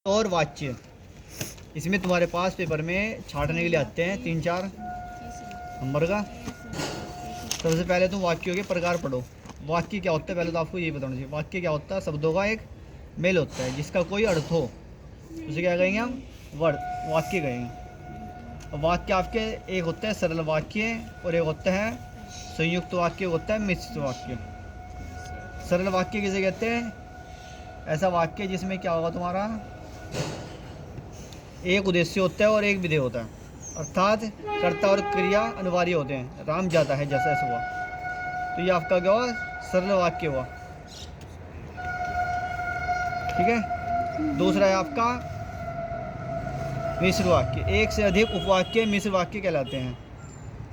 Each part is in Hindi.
और वाच्य, इसमें तुम्हारे पास पेपर में छाटने के लिए आते हैं 3-4 नंबर का। सबसे पहले तुम वाक्यों के प्रकार पढ़ो। वाक्य क्या होता है पहले तो आपको ये बताना चाहिए। वाक्य क्या होता है? शब्दों का एक मेल होता है जिसका कोई अर्थ हो, उसे क्या कहेंगे हम? वर्ड, वाक्य कहेंगे। वाक्य आपके एक होता है सरल वाक्य और एक होता है संयुक्त वाक्य, होता है मिश्रित वाक्य। सरल वाक्य किसे कहते हैं? ऐसा वाक्य जिसमें क्या होगा तुम्हारा, एक उद्देश्य होता है और एक विधेय होता है, अर्थात कर्ता और क्रिया अनिवार्य होते हैं। राम जाता है जैसा ऐसा हुआ, तो ये आपका क्या हुआ? सरल वाक्य हुआ। ठीक है। दूसरा है आपका मिश्र वाक्य। एक से अधिक उपवाक्य मिश्र वाक्य कहलाते हैं।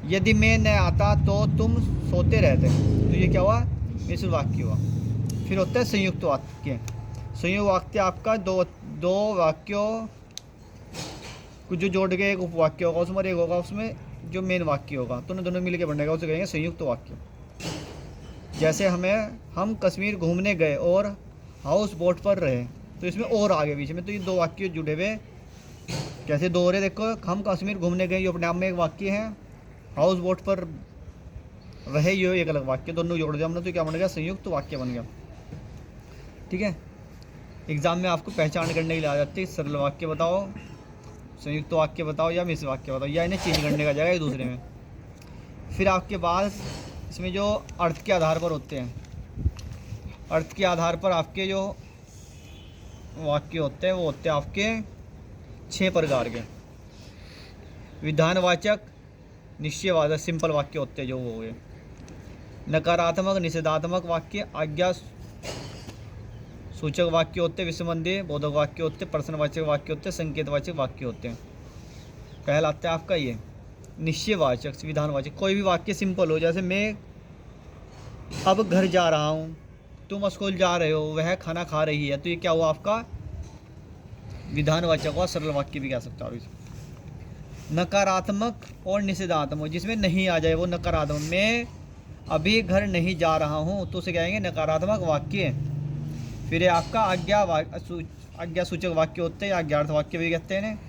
यदि मैं न आता तो तुम सोते रहते, तो ये क्या हुआ? मिश्र वाक्य हुआ। फिर होता है संयुक्त वाक्य। संयुक्त वाक्य आपका दो वाक्यों कुछ जो जोड़ के एक उपवाक्य होगा उसमें, एक होगा उसमें जो मेन वाक्य होगा, तो दोनों मिलकर बनेगा, उसे कहेंगे संयुक्त वाक्य। जैसे हम कश्मीर घूमने गए और हाउस बोट पर रहे, तो इसमें और आगे बीच में, तो ये दो वाक्य जुड़े हुए। कैसे दो हो रहे? देखो, हम कश्मीर घूमने गए ये अपने आप में एक वाक्य है, हाउस बोट पर रहे ये एक अलग वाक्य, दोनों जोड़ दिया हमने तो क्या बन गया? संयुक्त वाक्य बन गया। ठीक है। एग्जाम में आपको पहचान करने के लिए आ जाती है, सरल वाक्य बताओ, संयुक्त वाक्य बताओ या मिश्र वाक्य बताओ, या इन्हें चेंज करने का जाएगा एक दूसरे में। फिर आपके पास इसमें जो अर्थ के आधार पर होते हैं, अर्थ के आधार पर आपके जो वाक्य होते हैं वो होते हैं आपके 6 प्रकार के। विधानवाचक, निश्चयवाचक, सिंपल वाक्य होते हैं जो वो हो गए। नकारात्मक, निषेधात्मक वाक्य, आज्ञा सूचक वाक्य होते हैं, विसंबंधी बोधक वाक्य होते हैं, प्रश्नवाचक वाक्य होते हैं, संकेतवाचक वाक्य होते हैं। पहला आता है आपका ये निश्चयवाचक, विधानवाचक। कोई भी वाक्य सिंपल हो, जैसे मैं अब घर जा रहा हूँ, तुम स्कूल जा रहे हो, वह खाना खा रही है, तो ये क्या हुआ? आपका विधानवाचक हुआ, सरल वाक्य भी कह सकते हो आप। नकारात्मक और निषेधात्मक, जिसमें नहीं आ जाए वो नकारात्मक। मैं अभी घर नहीं जा रहा हूँ, तो उसे कहेंगे नकारात्मक वाक्य। फिर ये आपका आज्ञा सूचक वाक्य होते हैं, आज्ञार्थ वाक्य भी कहते हैं।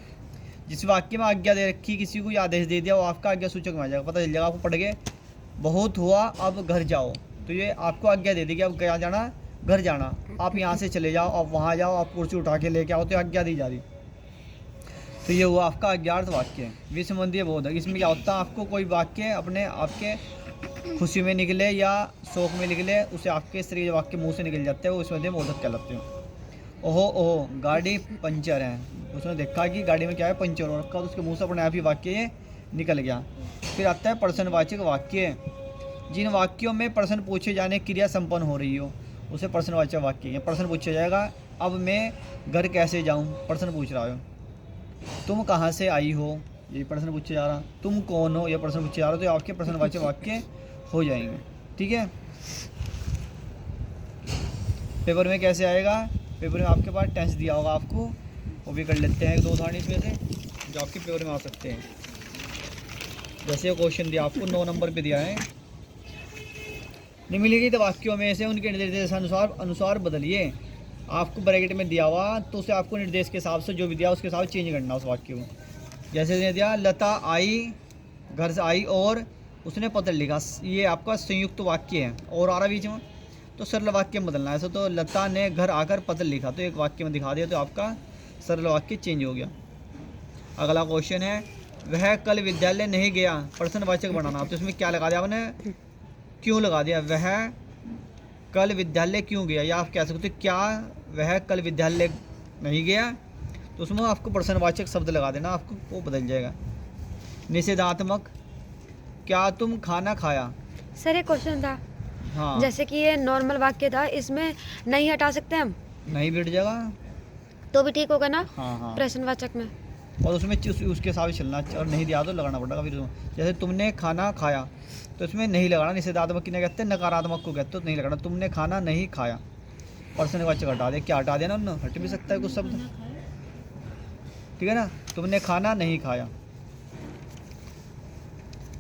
जिस वाक्य में आज्ञा दे रखी, किसी को आदेश दे दिया, वो आपका आज्ञा सूचक में आ जाएगा। पता चल जाएगा आपको पढ़ के, बहुत हुआ अब घर जाओ, तो ये आपको आज्ञा दे दी कि अब क्या जाना? घर जाना। आप यहाँ से चले जाओ, आप वहाँ जाओ, आप कुर्सी उठा के लेके आओ, तो आज्ञा दी जा रही, तो ये हुआ आपका आज्ञार्थ वाक्य। विसंबंधी बोधक, इसमें क्या होता है? आपको कोई वाक्य अपने आपके खुशी में निकले या शोक में निकले, उसे आपके शरीर वाक्य मुंह से निकल जाते हैं, वो इसमें बोधक कहलाते हैं। ओहो ओहो गाड़ी पंचर है, उसने देखा कि गाड़ी में क्या है? पंचर हो रखा, तो उसके मुंह से अपने आप ही वाक्य ये निकल गया। फिर आता है प्रश्नवाचक वाक्य। जिन वाक्यों में प्रश्न पूछे जाने क्रिया संपन्न हो रही हो, उसे प्रश्नवाचक वाक्य है। प्रश्न पूछा जाएगा, अब मैं घर कैसे जाऊँ? प्रश्न पूछ रहा हो। तुम कहाँ से आई हो? ये प्रश्न पूछा जा रहा। तुम कौन हो? यह प्रश्न पूछा जा रहा, तो आपके प्रश्नवाचक वाक्य हो जाएंगे। ठीक है। पेपर में कैसे आएगा? पेपर में आपके पास टेंस दिया होगा आपको, वो भी कर लेते हैं 2 उदाहरण इसमें से जो आपके पेपर में आ सकते हैं। जैसे क्वेश्चन दिया आपको 9 नंबर पे दिया है, निम्नलिखित वाक्यों में से उनके निर्देश अनुसार बदलिए। आपको ब्रैकेट में दिया हुआ, तो उसे आपको निर्देश के हिसाब से जो भी दिया उसके हिसाब से चेंज करना उस वाक्य को। जैसे दिया लता आई, घर से आई और उसने पत्र लिखा, ये आपका संयुक्त वाक्य है और आ रहा बीच में, तो सरल वाक्य में बदलना है। ऐसा तो लता ने घर आकर पत्र लिखा, तो एक वाक्य में दिखा दिया, तो आपका सरल वाक्य चेंज हो गया। अगला क्वेश्चन है, वह कल विद्यालय नहीं गया, प्रश्नवाचक बनाना। तो इसमें क्या लगा दिया आपने? क्यों लगा दिया? वह कल विद्यालय क्यों गया, या आप कह सकते हो क्या वह कल विद्यालय नहीं गया, तो उसमें आपको प्रश्नवाचक शब्द लगा देना, आपको वो बदल जाएगा। निषेधात्मक, क्या तुम खाना खाया? सर एक क्वेश्चन था, हाँ, जैसे कि ये नॉर्मल वाक्य था, इसमें नहीं हटा सकते हम? नहीं बैठ जाएगा, तो भी ठीक होगा ना? हाँ हाँ, प्रश्नवाचक में। और उसमें उसके हिसाब से चलना, और नहीं दिया तो लगाना पड़ेगा। फिर जैसे तुमने खाना खाया, तो इसमें नहीं लगाना। निषेधात्मक किन्हें कहते हैं? नकारात्मक को कहते हो, तो नहीं लगाना। तुमने खाना नहीं खाया, प्रश्नवाचक हटा दे। क्या हटा देना? उन्होंने हट भी सकता है कुछ शब्द, ठीक है ना। तुमने खाना नहीं खाया।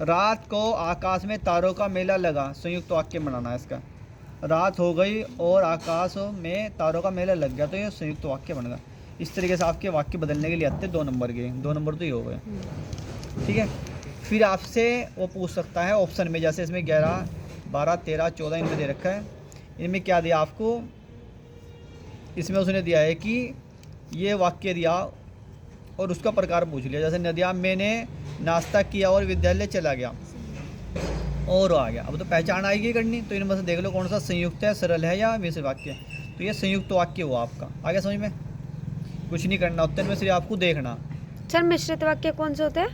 रात को आकाश में तारों का मेला लगा, संयुक्त वाक्य बनाना है इसका। रात हो गई और आकाश में तारों का मेला लग गया, तो ये संयुक्त वाक्य बन गया। इस तरीके से आपके वाक्य बदलने के लिए आते हैं 2 नंबर के, 2 नंबर तो ये हो गए। ठीक है, फिर आपसे वो पूछ सकता है ऑप्शन में, जैसे इसमें 11, 12, 13, 14 इनमें दे रखा है। इनमें क्या दिया आपको, इसमें उसने दिया है कि ये वाक्य दिया और उसका प्रकार पूछ लिया। जैसे नदिया मैंने नाश्ता किया और विद्यालय चला गया और आ गया। अब तो पहचान आएगी करनी, तो इनमें से देख लो कौन सा संयुक्त है, सरल है या मिश्र वाक्य। तो ये संयुक्त वाक्य हुआ आपका। आगे समझ में कुछ नहीं करना, उत्तर में सिर्फ आपको देखना। सर मिश्रित वाक्य कौन से होते हैं?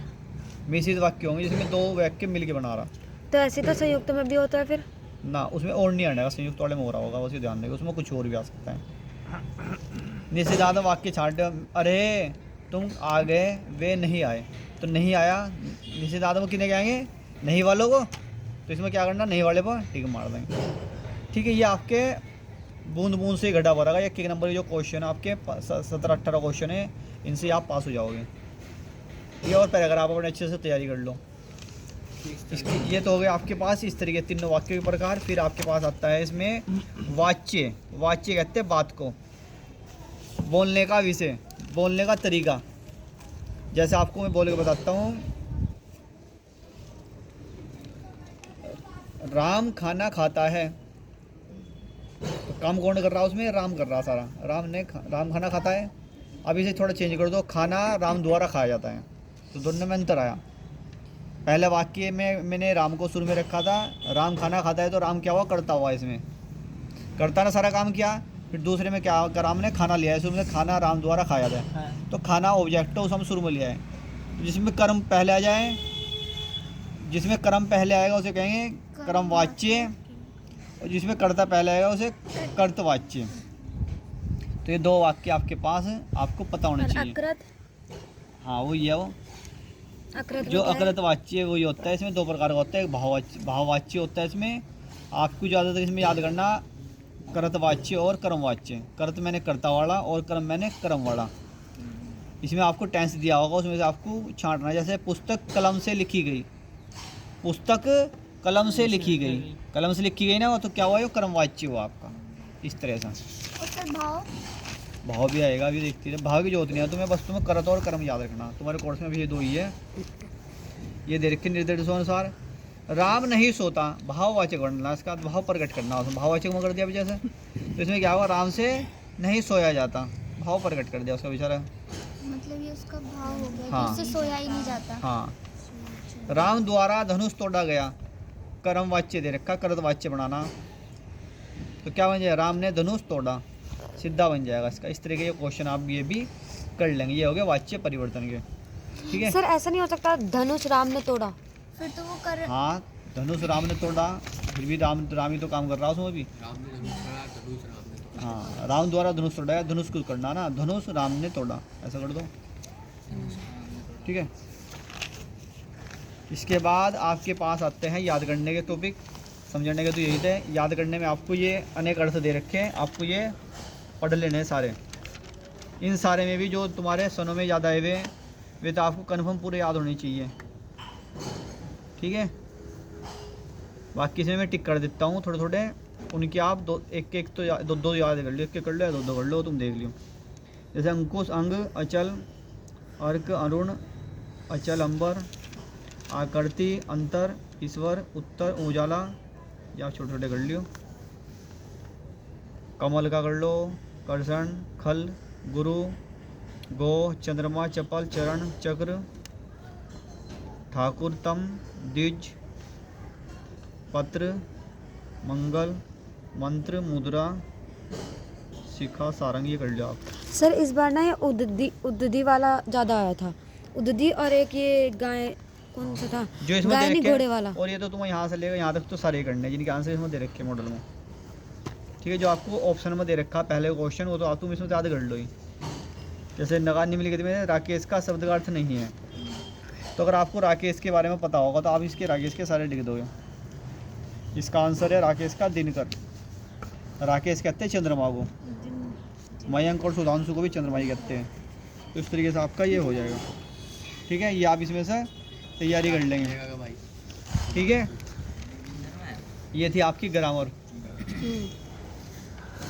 मिश्रित वाक्य होंगे जिसमें 2 वाक्य मिल के बना रहा तो ऐसे तो संयुक्त में भी होता है फिर। ना, उसमें और नहीं आएगा, संयुक्त वाले में हो रहा होगा, उसको ध्यान देगा, उसमें कुछ और भी आ सकता है। निषेधात्मक वाक्य छाट, अरे तुम आ गए वे नहीं आए, तो नहीं आया निषेधात्मक कितने के आएंगे, नहीं वालों को। तो इसमें क्या करना, नहीं वाले पर ठीक मार देंगे। ठीक है, ये आपके बूंद बूंद से घटा भरा ये 1 नंबर के जो क्वेश्चन है आपके 17-18 क्वेश्चन है, इनसे आप पास हो जाओगे। ये और पैराग्राफ अपने अच्छे से तैयारी कर लो। इसकी ये तो हो गया आपके पास इस तरीके 3 वाक्य के प्रकार। फिर आपके पास आता है इसमें वाच्य। वाच्य कहते हैं बात को, बोलने का विषय, बोलने का तरीका। जैसे आपको मैं बोल के बताता हूँ, राम खाना खाता है, तो काम कौन कर रहा है उसमें, राम कर रहा है सारा। राम खाना खाता है। अब इसे थोड़ा चेंज कर दो, खाना राम द्वारा खाया जाता है, तो दोनों में अंतर आया। पहले वाक्य में मैंने राम को शुरू में रखा था, राम खाना खाता है, तो राम क्या हुआ, करता हुआ, इसमें करता ने सारा काम किया। फिर दूसरे में क्या, राम ने खाना लिया है, शुरू में खाना राम द्वारा खाया जाए, तो खाना ऑब्जेक्ट है, उसे हम शुरू में लिया है। तो जिसमें कर्म पहले आ जाए, जिसमें कर्म पहले आएगा उसे कहेंगे कर्मवाच्य, और जिसमें कर्ता पहले आएगा उसे कर्तवाच्य। तो ये 2 वाक्य आपके पास आपको पता होना चाहिए। अकृत, हाँ वही है वो अकृत जो अकृत वाच्य वही होता है। इसमें 2 प्रकार का होता है, भाववाच्य होता है इसमें। आपको ज़्यादातर इसमें याद करना कर्तवाच्य और कर्मवाच्य। कर्त मैंने कर्ता वाला और कर्म मैंने कर्म वाला। इसमें आपको टेंस दिया होगा, उसमें से आपको छांटना। जैसे पुस्तक कलम से लिखी गई, पुस्तक कलम से लिखी गई, कलम से लिखी गई ना, वो तो क्या हुआ, वो कर्मवाच्य हुआ आपका। इस तरह से भाव भी आएगा, अभी देखती है। भाव की जरूरत नहीं है तुम्हें, बस तुम्हें करत और कर्म याद रखना। तुम्हारे कोर्स में भी ये 2 ही है। ये दे रखे निर्देशानुसार। राम नहीं सोता, भाववाचक बनना, इसका भाव प्रकट करना। उसमें भाववाचक में कर दिया जैसे, तो इसमें क्या हुआ, राम से नहीं सोया जाता, भाव प्रकट कर दिया उसका बेचारा। मतलब ये उसका भाव हो गया, हाँ। कि उससे सोया ही नहीं जाता। हाँ, राम द्वारा धनुष तोड़ा गया, कर्म वाच्य दे रखा, कर्त वाच्य बनाना, तो क्या बन जाएगा, राम ने धनुष तोड़ा, सीधा बन जाएगा इसका। इस तरह के क्वेश्चन आप ये भी कर लेंगे। ये हो गया वाच्य परिवर्तन के। ठीक है सर, ऐसा नहीं हो सकता धनुष राम ने तोड़ा? फिर तो वो कर हाँ, धनुष राम ने तोड़ा, फिर भी राम ही तो काम कर रहा है उसमें भी। हाँ, राम द्वारा धनुष तोड़ा है, धनुष कुछ करना ना, धनुष राम ने तोड़ा, ऐसा कर दो। ठीक है, इसके बाद आपके पास आते हैं याद करने के टॉपिक। समझने के तो यही थे, याद करने में आपको ये अनेक अर्थ दे रखे हैं, आपको ये पढ़ लेने हैं सारे। इन सारे में भी जो तुम्हारे सनों में याद आए हुए वे तो आपको कन्फर्म पूरे याद होने चाहिए। ठीक है, बाकी इसमें मैं टिक कर देता हूँ थोड़े थोड़े, उनकी आप एक तो दो याद कर लो, एक कर लो या दो कर लो, तुम देख लियो। जैसे अंकुश अंग, अचल अर्क अरुण, अचल अंबर, आकृति अंतर, ईश्वर उत्तर उजाला, या छोटे छोटे कर लियो। कमल का कर लो, कर्षण खल, गुरु गो, चंद्रमा चपल, चरण चक्र, ठाकुर तम, द्विज, पत्र, मंगल, मंत्र, मुद्रा, शिखा, सारंग, ये कर लिया आप। सर इस बार ना ये उद्दि वाला ज़्यादा आया था, उद्दि, और एक ये गाय कौन सा था, जो इसमें गाय दे नहीं रखे घोड़े वाला। और ये तो तुम यहाँ से लेकर यहाँ तक तो सारे करने जिनके आंसर इसमें दे रखे मॉडल में। ठीक है, जो आपको ऑप्शन में दे रखा पहले क्वेश्चन, वो तो आप तुम इसमें याद कर लो ही। जैसे नगार निम्नलिखित में राकेश का शब्द का अर्थ नहीं है, तो अगर आपको राकेश के बारे में पता होगा तो आप इसके राकेश के सारे लिख दोगे। इसका आंसर है राकेश का दिनकर। राकेश कहते हैं चंद्रमा को, मयंक और सुधांशु को भी चंद्रमा ही कहते हैं। तो इस तरीके से आपका ये हो जाएगा। ठीक है, ये आप इसमें से तैयारी कर लेंगे। ठीक है, ये थी आपकी ग्रामर।